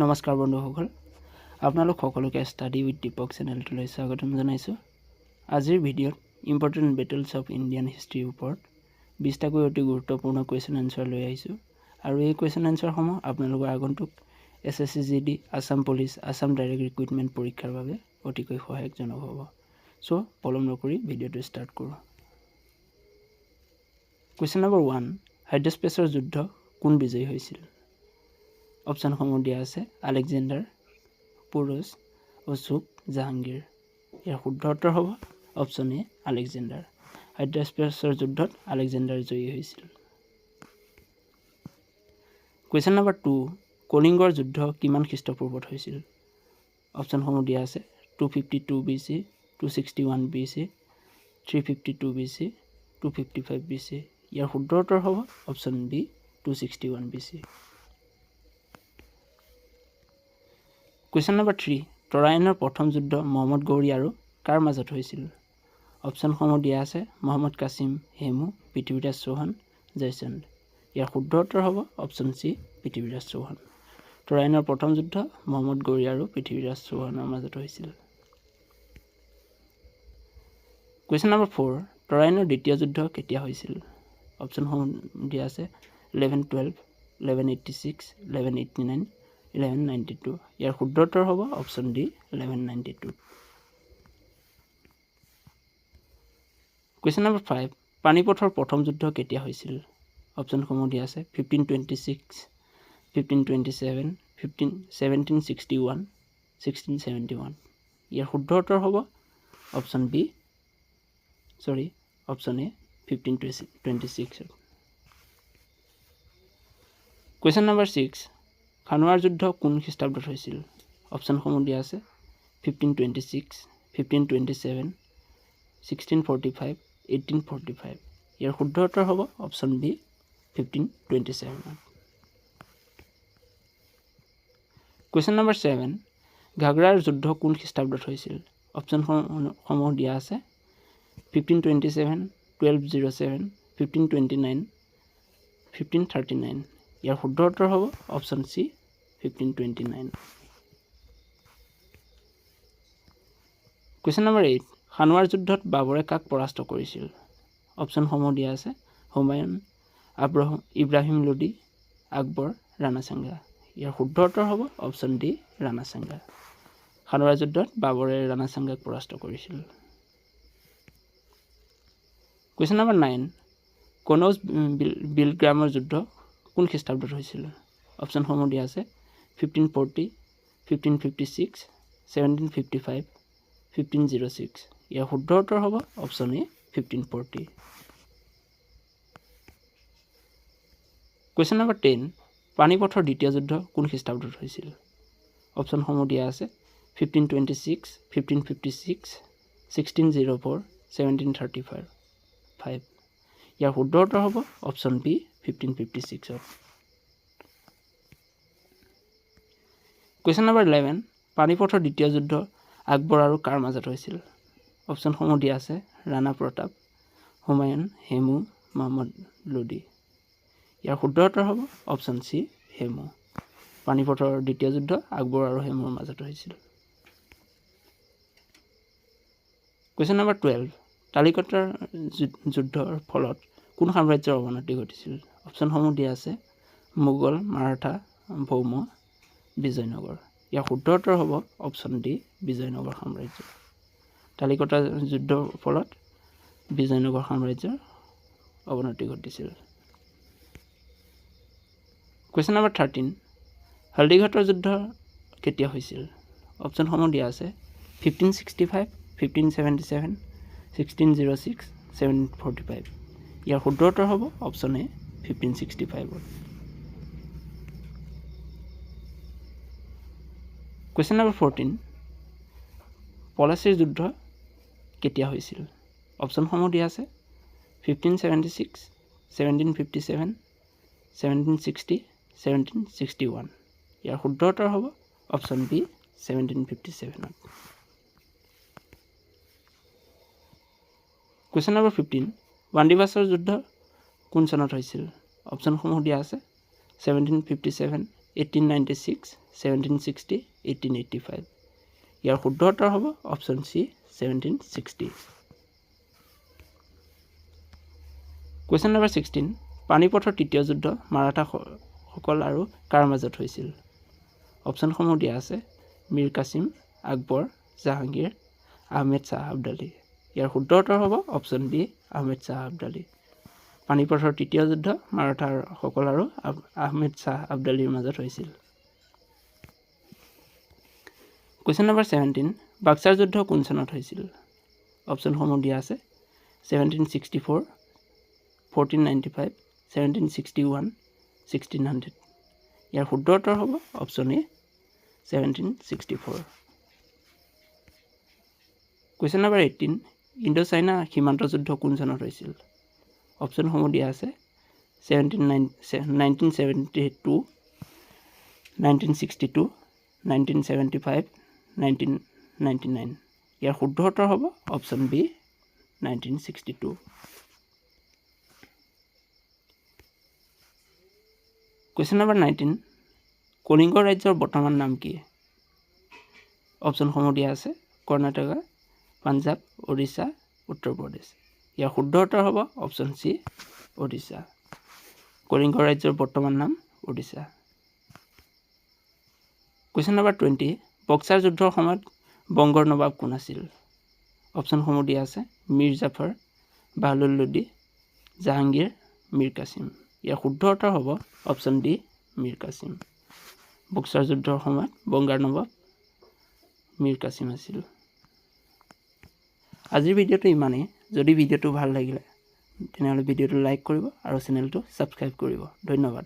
নমস্কাৰ বন্ধুসকল আপোনালোক সকলোকে ষ্টাডি উইথ দীপক চেনেলটোলৈ স্বাগতম জনাইছোঁ আজিৰ ভিডিঅ'ত ইম্পৰ্টেণ্ট বেটেলছ অফ ইণ্ডিয়ান হিষ্ট্ৰীৰ ওপৰত 20টাকৈ অতি গুৰুত্বপূৰ্ণ কুৱেশ্যন আনসাৰ লৈ আহিছোঁ আৰু এই কুৱেশ্যন আনসাৰসমূহ আপোনালোকৰ আগন্তুক SSC GD Assam police Assam direct recruitment পৰীক্ষাৰ বাবে অতিকৈ সহায়কজনক হ'ব সো পলম নকৰি ভিডিঅ'টো ষ্টাৰ্ট কৰোঁ কুৱেশ্যন নম্বৰ 1 হাইড্ৰাস্পেছৰ যুদ্ধ কোন বিজয়ী হৈছিল অপশনসমূহ দিয়া আছে আলেকজেণ্ডাৰ পুৰুষ অশোক জাহাংগীৰ ইয়াৰ শুদ্ধ উত্তৰ হ'ব অপশন এ আলেকজেণ্ডাৰ হাইড্ৰাস্পেছৰ যুদ্ধত আলেকজেণ্ডাৰ জয়ী হৈছিল কুৱেশ্যন নম্বৰ 2 কলিংগৰ যুদ্ধ কিমান খ্ৰীষ্টপূৰ্বত হৈছিল অপশনসমূহ দিয়া আছে 252 BC 261 BC 352 BC 255 BC ইয়াৰ শুদ্ধ উত্তৰ হ'ব option B 261 BC Question number 3 তৰাইনৰ প্ৰথম যুদ্ধ মহম্মদ গৌৰী আৰু কাৰ মাজত হৈছিল অপশনসমূহ দিয়া আছে মোহাম্মদ কাসিম হেমু পৃথ্বীৰাজ চৌহান জয়চন্দ ইয়াৰ শুদ্ধ উত্তৰ হ'ব অপশন সি পৃথ্বীৰাজ চৌহান তৰাইনৰ প্ৰথম যুদ্ধ মোহাম্মদ গৌৰী আৰু পৃথ্বীৰাজ চৌহানৰ মাজত হৈছিল Question number 4 তৰাইনৰ দ্বিতীয় যুদ্ধ কেতিয়া হৈছিল অপশনসমূহ দিয়া আছে 1112 1186 1189 1192 ইয়াৰ শুদ্ধ উত্তৰ হ'ব অপশন ডি 1192 Question number 5 পানিপথৰ প্ৰথম যুদ্ধ কেতিয়া হৈছিল অপশনসমূহ দিয়া আছে 1526 1527 1761 1671 ইয়াৰ শুদ্ধ উত্তৰ হ'ব option B option A 1526 Question number 6 খানুৱাৰ যুদ্ধ কোন খ্ৰীষ্টাব্দত হৈছিল অপশনসমূহ দিয়া আছে 1526 1527 1645 1845 ইয়াৰ শুদ্ধ উত্তৰ হ'ব অপশন বি 1527 Question number 7 ঘাগৰাৰ যুদ্ধ কোন খ্ৰীষ্টাব্দত হৈছিল অপশনসমূহ দিয়া আছে 1527 1207 1529 1539 ইয়াৰ শুদ্ধ উত্তৰ হ'ব অপশন সি 1529 Question number 8 খানুৱাৰ যুদ্ধত বাবৰে কাক পৰাস্ত কৰিছিল অপশনসমূহ দিয়া আছে হুমায়ুন ইব্ৰাহিম লোডি আকবৰ ৰাণা সাংগা ইয়াৰ শুদ্ধ উত্তৰ হ'ব অপশন ডি ৰাণা সাংগা খানুৱাৰ যুদ্ধত বাবৰে ৰাণা সাংগাক পৰাস্ত কৰিছিল Question number 9 কনৌজ বিলগ্ৰামৰ যুদ্ধ কোন খ্ৰীষ্টাব্দত হৈছিল অপশনসমূহ দিয়া আছে 1540 1556 1755 1506 ইয়াৰ শুদ্ধ উত্তৰ হ'ব অপশন এ 1540 Question number 10 পানিপথৰ দ্বিতীয় যুদ্ধ কোন খ্ৰীষ্টাব্দত হৈছিল অপশনসমূহ দিয়া আছে 1526 1556 1604 1735 ইয়াৰ শুদ্ধ উত্তৰ হ'ব অপশন বি 1556 Question number 11 পানিপথৰ দ্বিতীয় যুদ্ধ আকবৰ আৰু কাৰ মাজত হৈছিল অপশনসমূহ দিয়া আছে ৰাণা প্ৰতাপ হুমায়ুন হেমু মোহাম্মদ লোডি ইয়াৰ শুদ্ধ উত্তৰ হ'ব অপশন সি হেমু পানিপথৰ দ্বিতীয় যুদ্ধ আকবৰ আৰু হেমুৰ মাজত হৈছিল Question number 12 তালিকতৰ যুদ্ধৰ ফলত কোন সাম্ৰাজ্যৰ অৱনতি ঘটিছিল অপশনসমূহ দিয়া আছে মোগল মাৰাঠা ভৌম বিজয়নগৰ ইয়াৰ শুদ্ধ উত্তৰ হ'ব অপশন ডি বিজয়নগৰ সাম্ৰাজ্য তালিকতৰ যুদ্ধৰ ফলত বিজয়নগৰ সাম্ৰাজ্যৰ অৱনতি ঘটিছিল Question number 13 হলদিঘাটৰ যুদ্ধ কেতিয়া হৈছিল অপশনসমূহ দিয়া আছে 1565 1577 1606 1745 ইয়াৰ শুদ্ধ উত্তৰ হ'ব অপশন এ 1565 Question number 14 পলাচীৰ যুদ্ধ কেতিয়া হৈছিল অপশনসমূহ দিয়া আছে 1576 1757 1760 1761 ইয়াৰ শুদ্ধ উত্তৰ হ'ব অপশন বি 1757 Question number 15 বান্দিবাছৰ যুদ্ধ কোন চনত হৈছিল অপশনসমূহ দিয়া আছে 1757 1896, 1760, 1885. ইয়াৰ শুদ্ধ উত্তৰ হ'ব অপশ্যন চি 1760. Question number 16. পানিপথৰ তৃতীয় যুদ্ধ মাৰাঠাসকল আৰু কাৰ মাজত হৈছিল? অপশ্যনসমূহ দিয়া আছে মীৰ কাছিম, আকবৰ, জাহাংগীৰ, আহমেদ শ্বাহ আব্দালী. ইয়াৰ শুদ্ধ উত্তৰ হ'ব অপশ্যন ডি আহমেদ শ্বাহ আব্দালী. পানিপথৰ তৃতীয় যুদ্ধ মাৰাঠাসকল আৰু আহমেদ শ্বাহ আব্দালীৰ মাজত হৈছিল. Question number 17. বাক্সাৰ যুদ্ধ কোন চনত হৈছিল? অপশ্যনসমূহ দিয়া আছে 1764, 1495, 1761, 1600. ইয়াৰ শুদ্ধ উত্তৰ হ'ব option A 1764. Question number 18. Indo China সীমান্ত যুদ্ধ কোন চনত হৈছিল? অপশ্যনসমূহ দিয়া আছে 1972, 1962, 1975, 1999. ইয়াৰ শুদ্ধ উত্তৰ হ'ব option B 1962. Question number 19. Kalinga ৰাজ্যৰ বৰ্তমান নাম কি? অপশ্যনসমূহ দিয়া আছে কৰ্ণাটকা, পাঞ্জাৱ, ওড়িশা, উত্তৰ প্ৰদেশ. ইয়াৰ শুদ্ধ উত্তৰ হ'ব অপশ্যন চি ওড়িশা. কলিংগ ৰাজ্যৰ বৰ্তমান নাম ওড়িশা. Question number 20. বক্সাৰ যুদ্ধৰ সময়ত বংগৰ নবাব কোন আছিল? অপশ্যনসমূহ দিয়া আছে মীৰ জাফৰ, বাহলুল লোদী, জাহাংগীৰ, মীৰ কাছিম. ইয়াৰ শুদ্ধ উত্তৰ হ'ব অপশ্যন ডি মীৰ কাছিম. বক্সাৰ যুদ্ধৰ সময়ত বংগাৰ নবাব মীৰ কাছিম আছিল. আজিৰ ভিডিঅ'টো ইমানেই. যদি ভিডিঅ'টো ভাল লাগিলে তেনেহ'লে ভিডিঅ'টো লাইক কৰিব আৰু চেনেলটো ছাবস্ক্ৰাইব কৰিব. ধন্যবাদ.